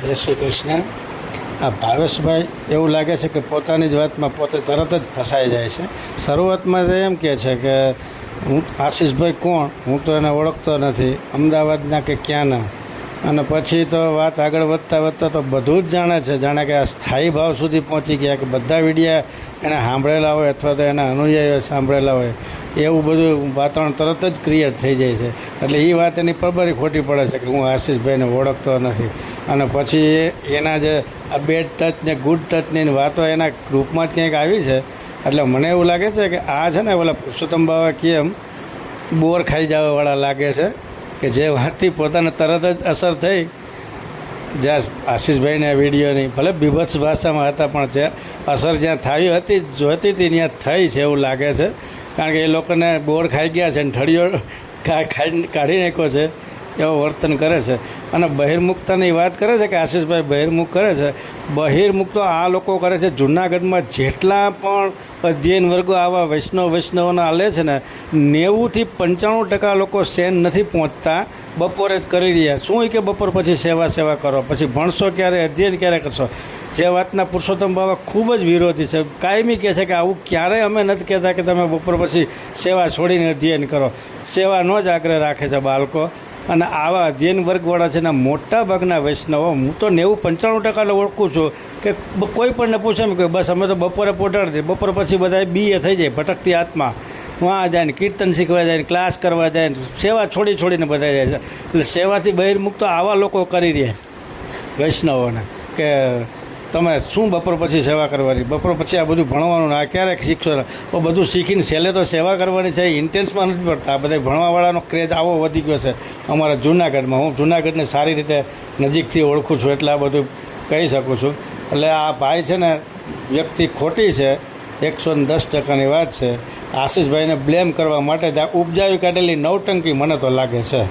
જય શ્રી કૃષ્ણ. આ ભાવેશભાઈ એવું લાગે છે કે પોતાની જ વાતમાં પોતે તરત જ ફસાઈ જાય છે. શરૂઆતમાં તો એમ કહે છે કે હું આશીષભાઈ કોણ, હું તો એને ઓળખતો નથી, અમદાવાદના કે ક્યાંના. અને પછી તો વાત આગળ વધતા વધતા તો બધું જ જાણે છે, જાણે કે આ સ્થાયી ભાવ સુધી પહોંચી ગયા કે બધા વિડીયા એને સાંભળેલા હોય અથવા તો એના અનુયાયીઓ સાંભળેલા હોય એવું બધું વાતાવરણ તરત જ ક્રિએટ થઈ જાય છે. એટલે એ વાત એની પરબરી ખોટી પડે છે કે હું આશીષભાઈને ઓળખતો નથી. અને પછી એના જે આ બેડ ટચ ને ગુડ ટચની વાતો એના ગ્રુપમાં જ ક્યાંક આવી છે. એટલે મને એવું લાગે છે કે આ છે ને ઓલા પુરુષોત્તમ બાવા કેમ બોર ખાઈ જવાવાળા લાગે છે કે જે વાતથી પોતાને તરત જ અસર થઈ. જ્યાં આશીષભાઈને વિડીયોની ભલે બીભત્સ ભાષામાં હતા પણ જે અસર જ્યાં થઈ હતી જોતી હતી ત્યાં થઈ છે એવું લાગે છે. કારણ કે એ લોકોને બોર ખાઈ ગયા છે અને ઠળિયો કાઢી નાખ્યો છે એવો વર્તન કરે છે. અને બહિર્મુખતાની વાત કરે છે કે આશીષભાઈ બહિર્મુખ કરે છે. બહિર્મુખ તો આ લોકો કરે છે. જૂનાગઢમાં જેટલા પણ અધ્યયન વર્ગો આવા વૈષ્ણવોના હાલે છે ને 90થી 95% લોકો સેન નથી પહોંચતા, બપોરે જ કરી રહ્યા. શું કે બપોર પછી સેવા કરો, પછી ભણશો ક્યારે, અધ્યયન ક્યારે કરશો. જે વાતના પુરુષોત્તમ બાબા ખૂબ જ વિરોધી છે. કાયમી કહે છે કે આવું ક્યારેય અમે નથી કહેતા કે તમે બપોર પછી સેવા છોડીને અધ્યયન કરો. સેવાનો જ આગ્રહ રાખે છે બાળકો. અને આવા અધ્યયન વર્ગવાળા છે ને મોટા ભાગના વૈષ્ણવો, હું તો 90-95% ઓળખું છું કે કોઈ પણને પૂછે કે બસ અમે તો બપોરે પોટાડી દઈએ, બપોર પછી બધા બીએ થઈ જાય, ભટકતી આત્મા વहाँ જાય ને કીર્તન શીખવા જાય ને ક્લાસ કરવા જાય ને સેવા છોડીને બધા જાય છે. એટલે સેવાથી બહિર્મુખ તો આવા લોકો કરી રહ્યા વૈષ્ણવોને કે તમે શું બપોર પછી સેવા કરવાની, બપોર પછી આ બધું ભણવાનું, આ ક્યારેક શીખશો. બધું શીખીને છેલ્લે તો સેવા કરવાની છે, ઇન્ટેન્સમાં નથી પડતા. આ બધા ભણવાવાળાનો ક્રેઝ આવો વધી ગયો છે અમારા જૂનાગઢમાં. હું જૂનાગઢને સારી રીતે નજીકથી ઓળખું છું એટલે આ બધું કહી શકું છું. એટલે આ ભાઈ છે ને વ્યક્તિ ખોટી છે, 110%ની વાત છે. આશીષભાઈને બ્લેમ કરવા માટે ઉપજાવી કાઢેલી નવટંકી મને તો લાગે છે.